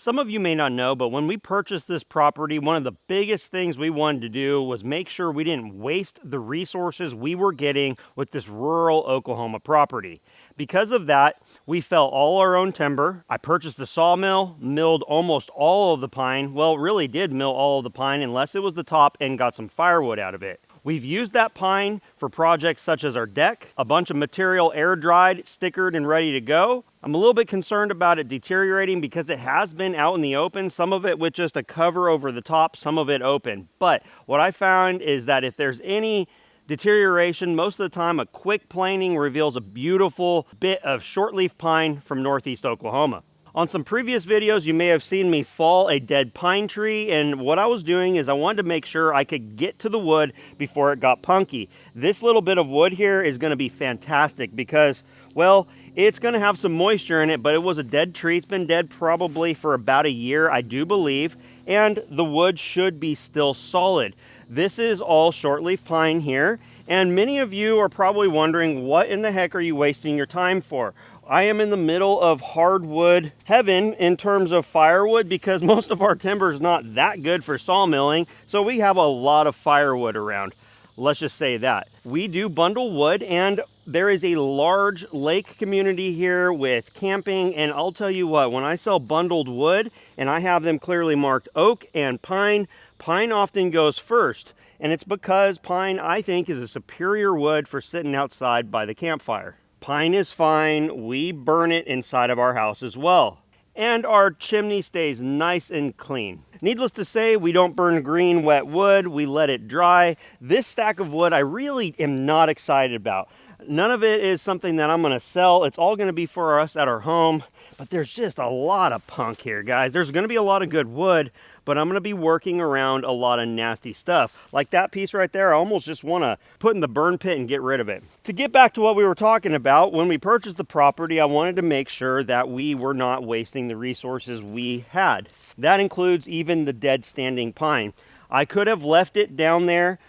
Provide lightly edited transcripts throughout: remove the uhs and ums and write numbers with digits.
Some of you may not know, but when we purchased this property, one of the biggest things we wanted to do was make sure we didn't waste the resources we were getting with this rural Oklahoma property. Because of that, we fell all our own timber. I purchased the sawmill, milled almost all of the pine. Well, really did mill all of the pine unless it was the top, and got some firewood out of it. We've used that pine for projects such as our deck, a bunch of material air dried, stickered, and ready to go. I'm a little bit concerned about it deteriorating because it has been out in the open, some of it with just a cover over the top, some of it open. But what I found is that if there's any deterioration, most of the time a quick planing reveals a beautiful bit of shortleaf pine from northeast Oklahoma. On some previous videos, you may have seen me fall a dead pine tree, and what I was doing is I wanted to make sure I could get to the wood before it got punky. This little bit of wood here is going to be fantastic because, well, it's going to have some moisture in it, but it was a dead tree. It's been dead probably for about a year, I do believe, and the wood should be still solid. This is all shortleaf pine here, and many of you are probably wondering, what in the heck are you wasting your time for? I am in the middle of hardwood heaven in terms of firewood because most of our timber is not that good for sawmilling, so we have a lot of firewood around. Let's just say that. We do bundle wood, and there is a large lake community here with camping, and I'll tell you what, when I sell bundled wood and I have them clearly marked oak and pine, pine often goes first, and it's because pine, I think, is a superior wood for sitting outside by the campfire. Pine is fine, we burn it inside of our house as well. And our chimney stays nice and clean. Needless to say, we don't burn green, wet wood, we let it dry. This stack of wood I really am not excited about. None of it is something that I'm gonna sell. It's all gonna be for us at our home. But there's just a lot of punk here, guys. There's gonna be a lot of good wood, but I'm gonna be working around a lot of nasty stuff. Like that piece right there, I almost just wanna put in the burn pit and get rid of it. To get back to what we were talking about, when we purchased the property, I wanted to make sure that we were not wasting the resources we had. That includes even the dead standing pine. I could have left it down there,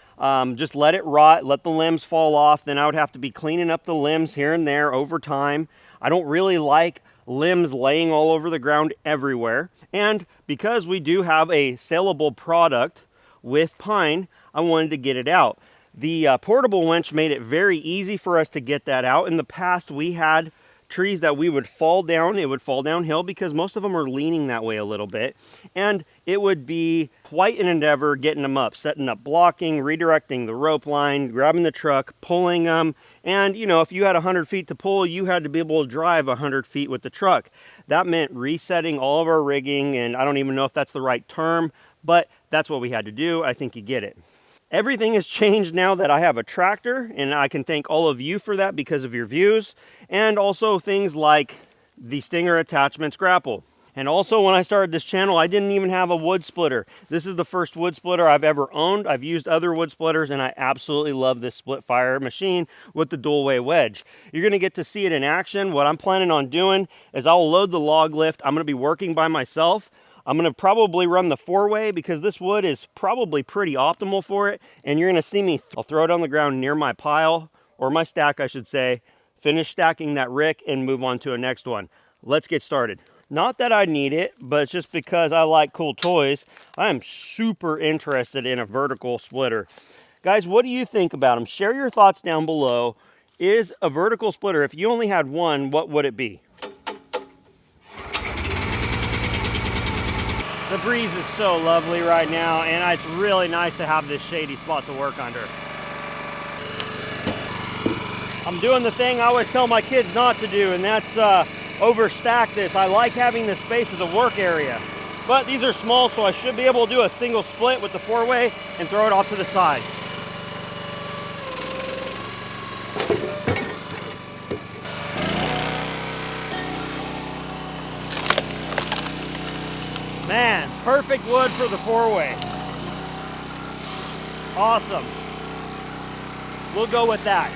just let it rot, let the limbs fall off, then I would have to be cleaning up the limbs here and there over time. I don't really like limbs laying all over the ground everywhere. And because we do have a saleable product with pine, I wanted to get it out. The portable winch made it very easy for us to get that out. In the past, we had trees that we would fall down, it would fall downhill because most of them are leaning that way a little bit. And it would be quite an endeavor getting them up, setting up blocking, redirecting the rope line, grabbing the truck, pulling them. And you know, if you had 100 feet to pull, you had to be able to drive 100 feet with the truck. That meant resetting all of our rigging, and I don't even know if that's the right term, but that's what we had to do. I think you get it. Everything has changed now that I have a tractor, and I can thank all of you for that because of your views, and also things like the Stinger attachments grapple. And also, when I started this channel, I didn't even have a wood splitter. This is the first wood splitter I've ever owned. I've used other wood splitters, and I absolutely love this split fire machine with the dual way wedge. You're gonna get to see it in action. What I'm planning on doing is I'll load the log lift. I'm gonna be working by myself. I'm gonna probably run the 4-way because this wood is probably pretty optimal for it. And you're gonna see me, I'll throw it on the ground near my pile, or my stack I should say, finish stacking that rick and move on to a next one. Let's get started. Not that I need it, but it's just because I like cool toys. I am super interested in a vertical splitter. Guys, what do you think about them? Share your thoughts down below. Is a vertical splitter, if you only had one, what would it be? The breeze is so lovely right now, and it's really nice to have this shady spot to work under. I'm doing the thing I always tell my kids not to do, and that's overstack this. I like having this space as a work area, but these are small, so I should be able to do a single split with the 4-way and throw it off to the side. Man, perfect wood for the 4-way. Awesome. We'll go with that.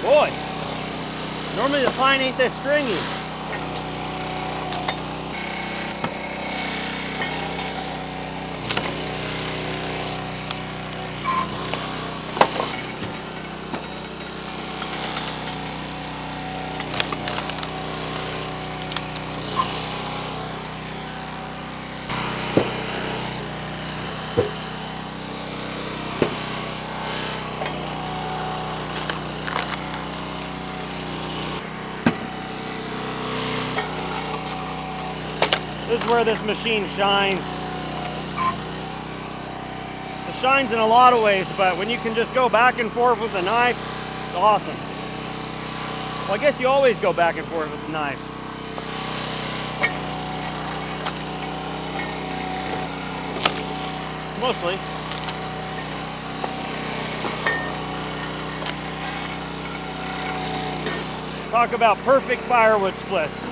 Boy, normally the pine ain't this stringy. This is where this machine shines. It shines in a lot of ways, but when you can just go back and forth with the knife, it's awesome. Well, I guess you always go back and forth with the knife. Mostly. Talk about perfect firewood splits.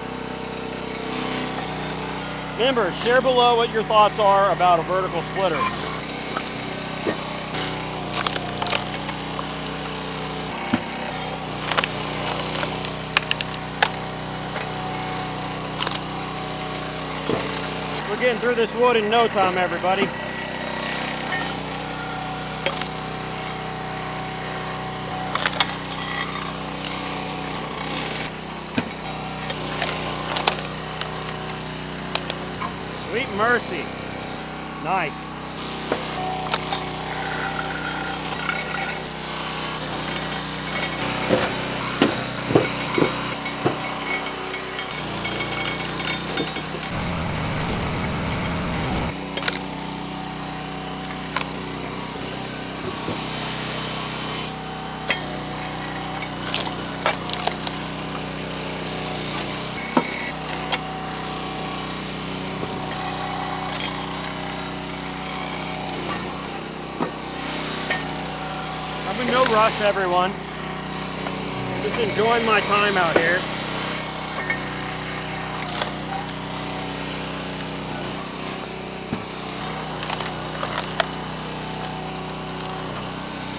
Remember, share below what your thoughts are about a vertical splitter. We're getting through this wood in no time, everybody. Sweet mercy. Nice. I'm in no rush, everyone. Just enjoying my time out here.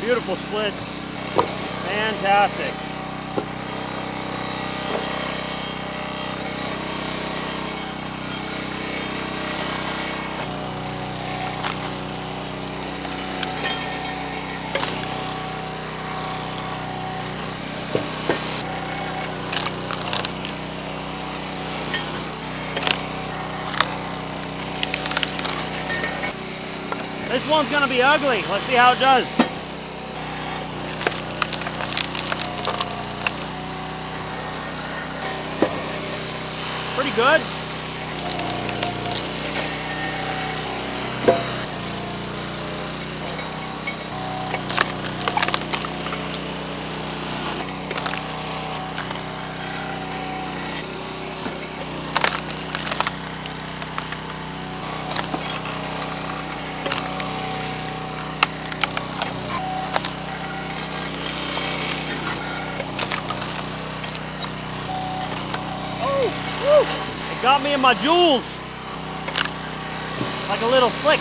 Beautiful splits. Fantastic. This one's gonna be ugly. Let's see how it does. Pretty good. It got me in my jewels. Like a little flick.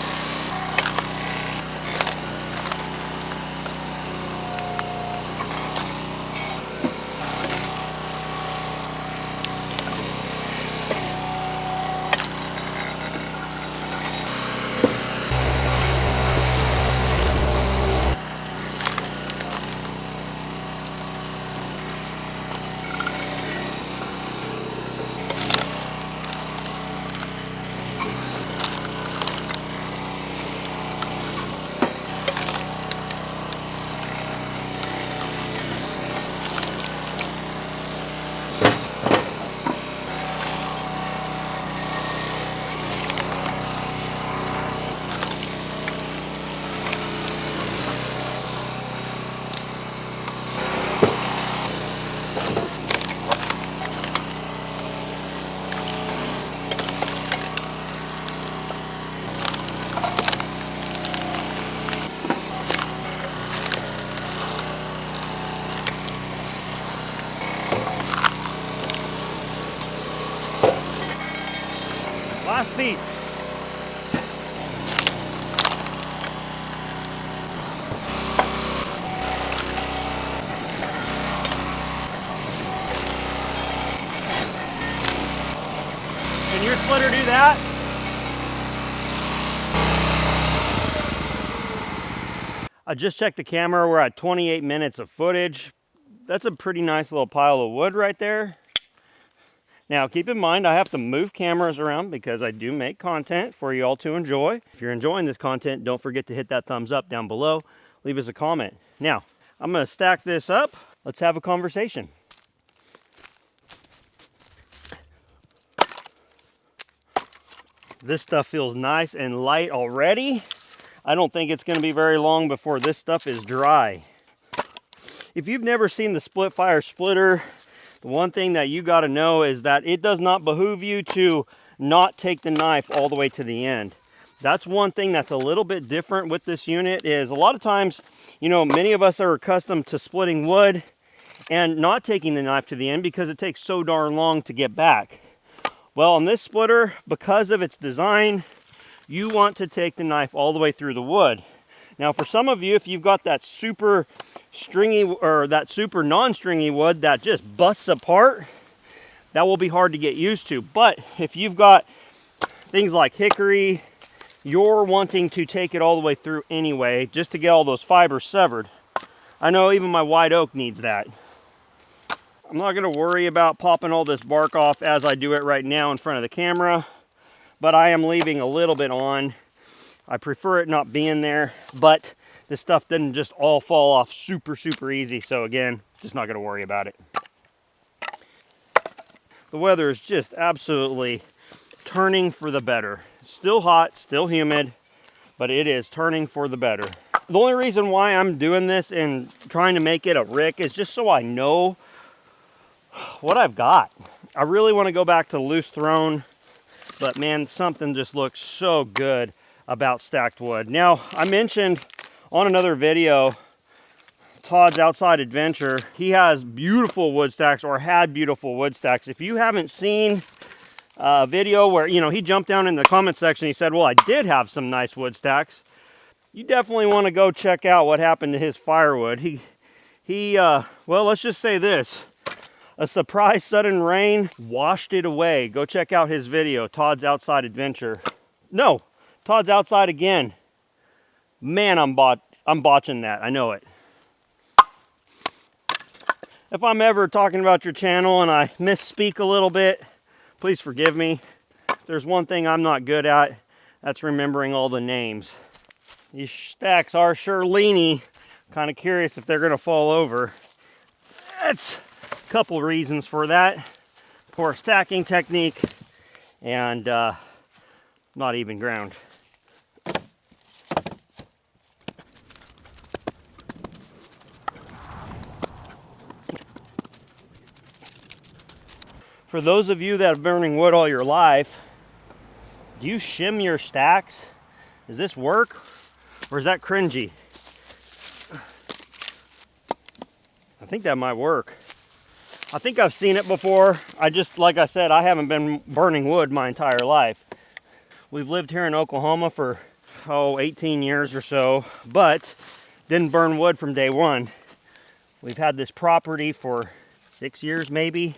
Last piece. Can your splitter do that? I just checked the camera. We're at 28 minutes of footage. That's a pretty nice little pile of wood right there. Now, keep in mind, I have to move cameras around because I do make content for you all to enjoy. If you're enjoying this content, don't forget to hit that thumbs up down below. Leave us a comment. Now, I'm going to stack this up. Let's have a conversation. This stuff feels nice and light already. I don't think it's going to be very long before this stuff is dry. If you've never seen the split fire splitter, the one thing that you got to know is that it does not behoove you to not take the knife all the way to the end. That's one thing that's a little bit different with this unit. Is a lot of times, you know, many of us are accustomed to splitting wood and not taking the knife to the end because it takes so darn long to get back. Well, on this splitter, because of its design, you want to take the knife all the way through the wood. Now, for some of you, if you've got that super stringy or that super non-stringy wood that just busts apart, that will be hard to get used to. But if you've got things like hickory, you're wanting to take it all the way through anyway, just to get all those fibers severed. I know even my white oak needs that. I'm not going to worry about popping all this bark off as I do it right now in front of the camera, but I am leaving a little bit on. I prefer it not being there, but this stuff didn't just all fall off super easy. So again, just not going to worry about it. The weather is just absolutely turning for the better. It's still hot, still humid, but it is turning for the better. The only reason why I'm doing this and trying to make it a rick is just so I know what I've got. I really want to go back to loose thrown, but man, something just looks so good about stacked wood. Now, I mentioned on another video, Todd's Outside Adventure, he has beautiful wood stacks, or had beautiful wood stacks. If you haven't seen a video where, you know, he jumped down in the comment section, he said, well, I did have some nice wood stacks. You definitely want to go check out what happened to his firewood. Well, let's just say this. A surprise sudden rain washed it away. Go check out his video, Todd's Outside Adventure. No, Todd's Outside Again. Man, I'm botching that. I know it. If I'm ever talking about your channel and I misspeak a little bit, please forgive me. If there's one thing I'm not good at, that's remembering all the names. These stacks are sure leany. Kind of curious if they're going to fall over. That's a couple reasons for that. Poor stacking technique and not even ground. For those of you that have been burning wood all your life, do you shim your stacks? Does this work? Or is that cringy? I think that might work. I think I've seen it before. Like I said, I haven't been burning wood my entire life. We've lived here in Oklahoma for, 18 years or so, but didn't burn wood from day one. We've had this property for 6 years maybe.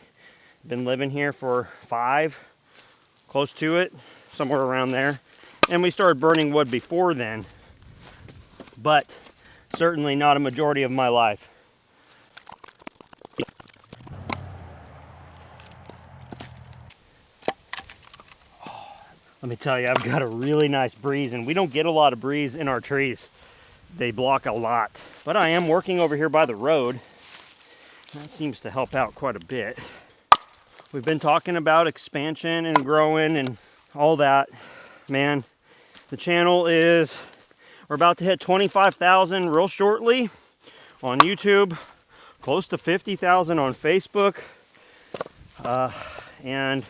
Been living here for 5, close to it, somewhere around there. And we started burning wood before then, but certainly not a majority of my life. Let me tell you, I've got a really nice breeze, and we don't get a lot of breeze in our trees. They block a lot. But I am working over here by the road. That seems to help out quite a bit. We've been talking about expansion and growing and all that. Man, the channel we're about to hit 25,000 real shortly on YouTube, close to 50,000 on Facebook. And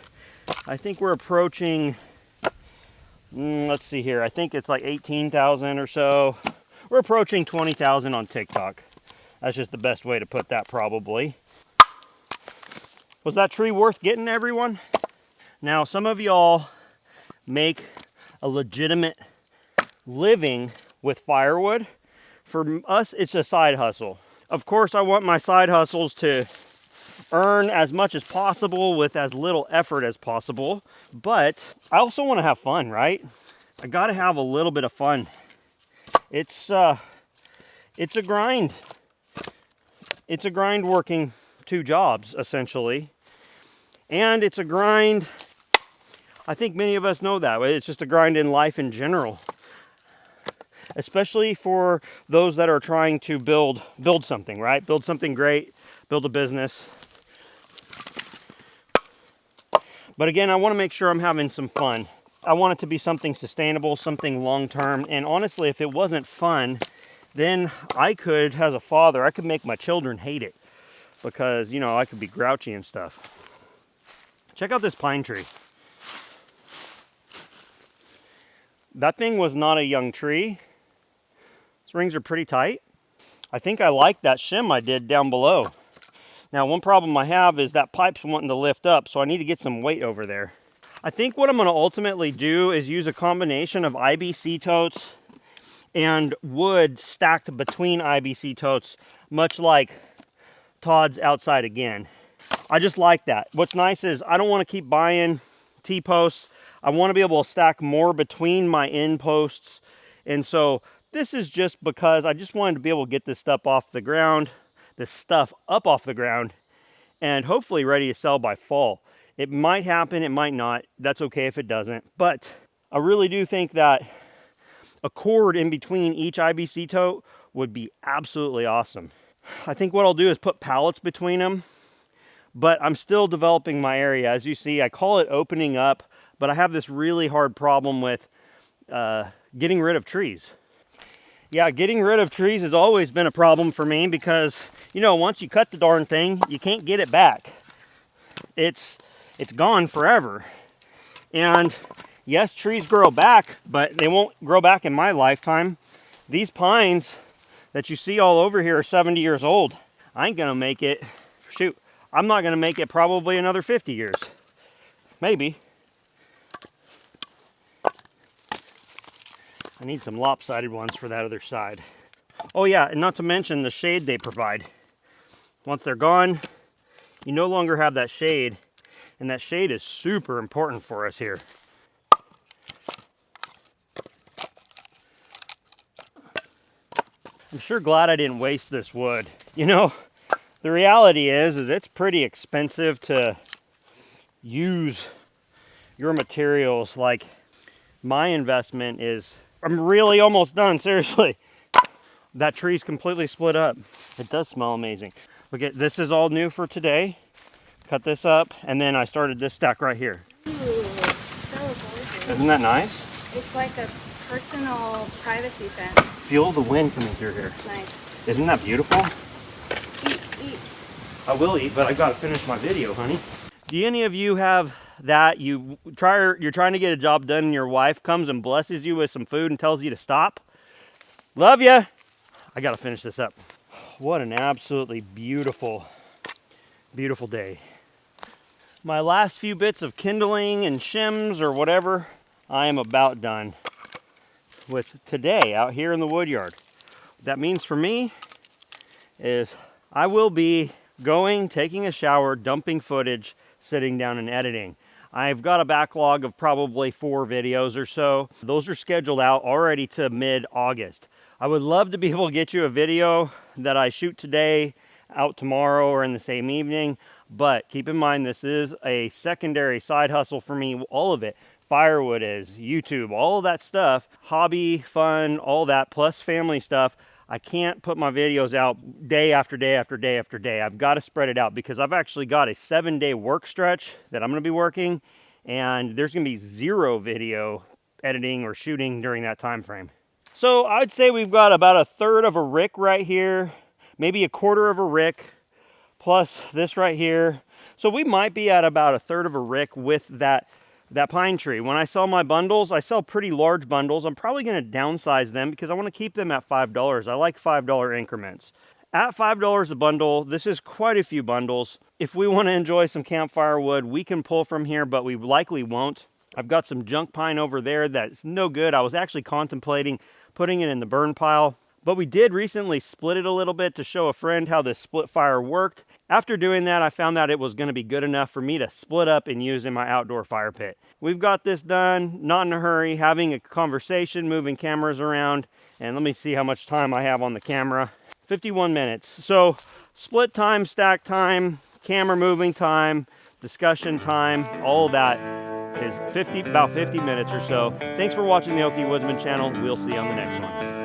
I think we're approaching, let's see here, I think it's like 18,000 or so. We're approaching 20,000 on TikTok. That's just the best way to put that, probably. Was that tree worth getting, everyone? Now, some of y'all make a legitimate living with firewood. For us, it's a side hustle. Of course, I want my side hustles to earn as much as possible with as little effort as possible. But I also want to have fun, right? I got to have a little bit of fun. It's a grind. It's a grind working 2 jobs, essentially. And it's a grind, I think many of us know that. It's just a grind in life in general. Especially for those that are trying to build something, right? Build something great, build a business. But again, I want to make sure I'm having some fun. I want it to be something sustainable, something long-term. And honestly, if it wasn't fun, then I could, as a father, I could make my children hate it. Because, you know, I could be grouchy and stuff. Check out this pine tree. That thing was not a young tree. These rings are pretty tight. I think I like that shim I did down below. Now, one problem I have is that pipe's wanting to lift up, so I need to get some weight over there. I think what I'm going to ultimately do is use a combination of IBC totes and wood stacked between IBC totes, much like Todd's outside again. I just like that. What's nice is I don't want to keep buying T-posts. I want to be able to stack more between my end posts. And so this is just because I just wanted to be able to get this stuff off the ground, up off the ground, and hopefully ready to sell by fall. It might happen, it might not. That's okay if it doesn't. But I really do think that a cord in between each IBC tote would be absolutely awesome. I think what I'll do is put pallets between them, but I'm still developing my area. As you see, I call it opening up, but I have this really hard problem with getting rid of trees. Yeah, getting rid of trees has always been a problem for me because, you know, once you cut the darn thing, you can't get it back. It's gone forever. And yes, trees grow back, but they won't grow back in my lifetime. These pines that you see all over here are 70 years old. I ain't gonna make it, shoot, I'm not gonna make it probably another 50 years. Maybe. I need some lopsided ones for that other side. Oh yeah, and not to mention the shade they provide. Once they're gone, you no longer have that shade, and that shade is super important for us here. I'm sure glad I didn't waste this wood. You know, the reality is it's pretty expensive to use your materials. Like, my investment is, I'm really almost done, seriously. That tree's completely split up. It does smell amazing. Look at, this is all new for today. Cut this up, and then I started this stack right here. Ooh, so gorgeous. Isn't that nice? It's like a personal privacy fence. Feel the wind coming through here. Nice. Isn't that beautiful? Eat. I will eat, but I gotta finish my video, honey. Do any of you have that you're trying to get a job done and your wife comes and blesses you with some food and tells you to stop? Love ya. I gotta finish this up. What an absolutely beautiful, beautiful day. My last few bits of kindling and shims or whatever, I am about done with today out here in the wood yard. What that means for me is I will be going, taking a shower, dumping footage, sitting down and editing. I've got a backlog of probably 4 videos or so. Those are scheduled out already to mid-August. I would love to be able to get you a video that I shoot today out tomorrow or in the same evening, but keep in mind this is a secondary side hustle for me, all of it. Firewood is, YouTube, all of that stuff, hobby, fun, all that, plus family stuff. I can't put my videos out day after day after day after day. I've got to spread it out because I've actually got a 7-day work stretch that I'm going to be working, and there's going to be 0 video editing or shooting during that time frame. So I'd say we've got about 1/3 of a rick right here, maybe 1/4 of a rick, plus this right here. So we might be at about 1/3 of a rick with that pine tree. When I sell my bundles, I sell pretty large bundles. I'm probably going to downsize them because I want to keep them at $5. I like $5 increments. At $5 a bundle, this is quite a few bundles. If we want to enjoy some campfire wood, we can pull from here, but we likely won't. I've got some junk pine over there that's no good. I was actually contemplating putting it in the burn pile, But we did recently split it a little bit to show a friend how this split fire worked. After doing that, I found that it was going to be good enough for me to split up and use in my outdoor fire pit. We've got this done, not in a hurry, having a conversation, moving cameras around, and let me see how much time I have on the camera. 51 minutes. So split time, stack time, camera moving time, discussion time, all of that is about 50 minutes or so. Thanks for watching the Okie Woodsman channel. We'll see you on the next one.